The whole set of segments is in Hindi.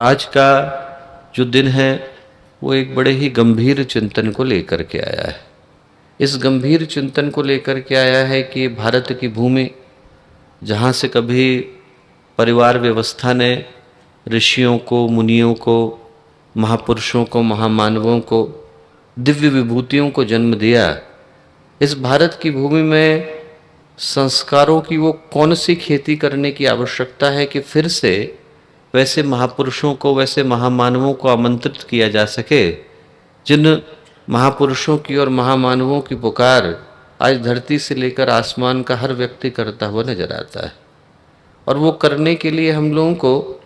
आज का जो दिन है वो एक बड़े ही गंभीर चिंतन को लेकर के आया है। इस गंभीर चिंतन को लेकर के आया है कि भारत की भूमि, जहाँ से कभी परिवार व्यवस्था ने ऋषियों को, मुनियों को, महापुरुषों को, महामानवों को, दिव्य विभूतियों को जन्म दिया, इस भारत की भूमि में संस्कारों की वो कौन सी खेती करने की आवश्यकता है कि फिर से वैसे महापुरुषों को, वैसे महामानवों को आमंत्रित किया जा सके जिन महापुरुषों की और महामानवों की पुकार आज धरती से लेकर आसमान का हर व्यक्ति करता हुआ नजर आता है। और वो करने के लिए हम लोगों को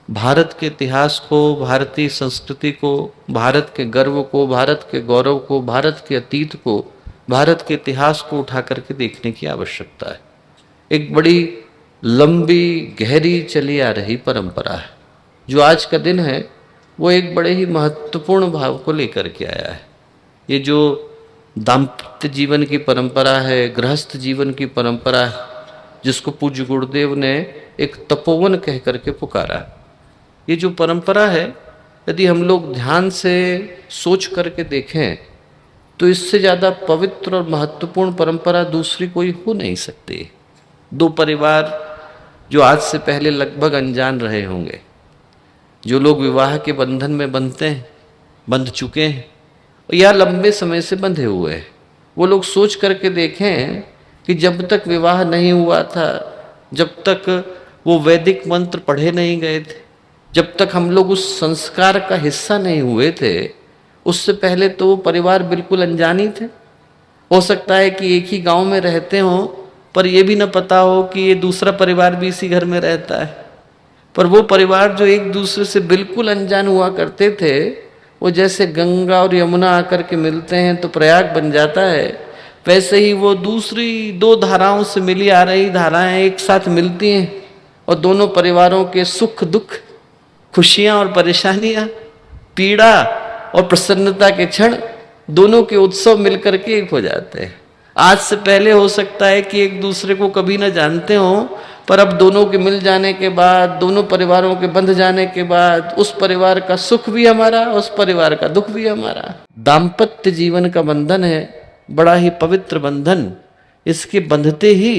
भारत के इतिहास को, भारतीय संस्कृति को, भारत के गर्व को, भारत के गौरव को, भारत के अतीत को, भारत के इतिहास को उठा करके देखने की आवश्यकता है। एक बड़ी लंबी गहरी चली आ रही परंपरा है। जो आज का दिन है वो एक बड़े ही महत्वपूर्ण भाव को लेकर के आया है। ये जो दाम्पत्य जीवन की परंपरा है, गृहस्थ जीवन की परंपरा है, जिसको पूज्य गुरुदेव ने एक तपोवन कह करके पुकारा, ये जो परंपरा है, यदि हम लोग ध्यान से सोच करके देखें तो इससे ज़्यादा पवित्र और महत्वपूर्ण परंपरा दूसरी कोई हो नहीं सकती। दो परिवार जो आज से पहले लगभग अनजान रहे होंगे, जो लोग विवाह के बंधन में बंधते हैं, बंध चुके हैं या लंबे समय से बंधे हुए हैं, वो लोग सोच करके देखें कि जब तक विवाह नहीं हुआ था, जब तक वो वैदिक मंत्र पढ़े नहीं गए थे, जब तक हम लोग उस संस्कार का हिस्सा नहीं हुए थे, उससे पहले तो वो परिवार बिल्कुल अनजान ही थे। हो सकता है कि एक ही गांव में रहते हों, पर ये भी न पता हो कि ये दूसरा परिवार भी इसी घर में रहता है। पर वो परिवार जो एक दूसरे से बिल्कुल अनजान हुआ करते थे, वो जैसे गंगा और यमुना आकर के मिलते हैं तो प्रयाग बन जाता है, वैसे ही वो दूसरी दो धाराओं से मिली आ रही धाराएं एक साथ मिलती हैं और दोनों परिवारों के सुख दुख, खुशियां और परेशानियां, पीड़ा और प्रसन्नता के क्षण, दोनों के उत्सव मिलकर के एक हो जाते हैं। आज से पहले हो सकता है कि एक दूसरे को कभी न जानते हों, पर अब दोनों के मिल जाने के बाद, दोनों परिवारों के बंध जाने के बाद, उस परिवार का सुख भी हमारा, उस परिवार का दुख भी हमारा। दाम्पत्य जीवन का बंधन है बड़ा ही पवित्र बंधन। इसके बंधते ही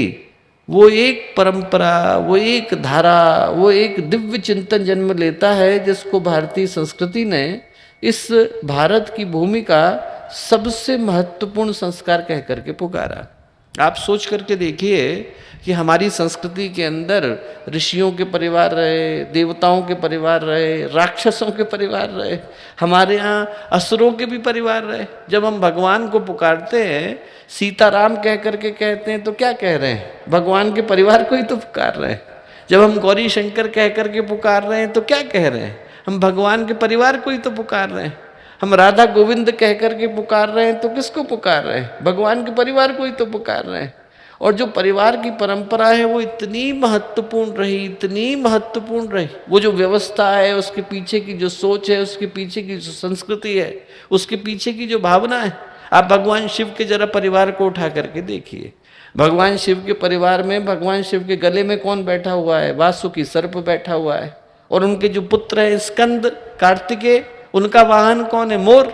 वो एक परंपरा, वो एक धारा, वो एक दिव्य चिंतन जन्म लेता है, जिसको भारतीय संस्कृति ने इस भारत की भूमि का सबसे महत्वपूर्ण संस्कार कह करके पुकारा। आप सोच करके देखिए कि हमारी संस्कृति के अंदर ऋषियों के परिवार रहे, देवताओं के परिवार रहे, राक्षसों के परिवार रहे, हमारे यहाँ असुरों के भी परिवार रहे। जब हम भगवान को पुकारते हैं, सीताराम कह करके कहते हैं तो क्या कह रहे हैं? भगवान के परिवार को ही तो पुकार रहे हैं। जब हम गौरी शंकर कह करके पुकार रहे हैं तो क्या कह रहे हैं? हम भगवान के परिवार को ही तो पुकार रहे हैं। हम राधा गोविंद कह करके पुकार रहे हैं तो किसको पुकार रहे हैं? भगवान के परिवार को ही तो पुकार रहे हैं। और जो परिवार की परंपरा है वो इतनी महत्वपूर्ण रही, इतनी महत्वपूर्ण रही। वो जो व्यवस्था है, उसके पीछे की जो सोच है, उसके पीछे की जो संस्कृति है, उसके पीछे की जो भावना है, आप भगवान शिव के जरा परिवार को उठा करके देखिए। भगवान शिव के परिवार में, भगवान शिव के गले में कौन बैठा हुआ है? वासुकी सर्प बैठा हुआ है। और उनके जो पुत्र हैं स्कंद, कार्तिकेय, उनका वाहन कौन है? मोर।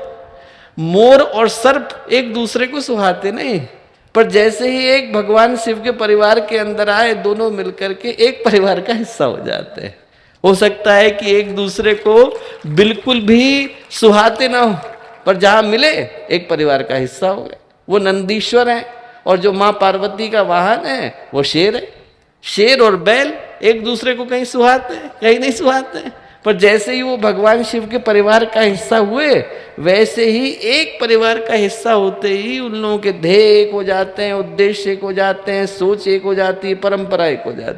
मोर और सर्प एक दूसरे को सुहाते नहीं, पर जैसे ही एक भगवान शिव के परिवार के अंदर आए, दोनों मिलकर के एक परिवार का हिस्सा हो जाते हैं। हो सकता है कि एक दूसरे को बिल्कुल भी सुहाते ना हो, पर जहां मिले एक परिवार का हिस्सा हो गए। वो नंदीश्वर है और जो माँ पार्वती का वाहन है वो शेर है। शेर और बैल एक दूसरे को कहीं सुहाते हैं, कहीं नहीं सुहाते हैं, पर जैसे ही वो भगवान शिव के परिवार का हिस्सा हुए, वैसे ही एक परिवार का हिस्सा होते ही उन लोगों के ध्येय एक हो जाते हैं, उद्देश्य एक हो जाते हैं, सोच एक हो जाती है, परंपरा एक हो जाती है।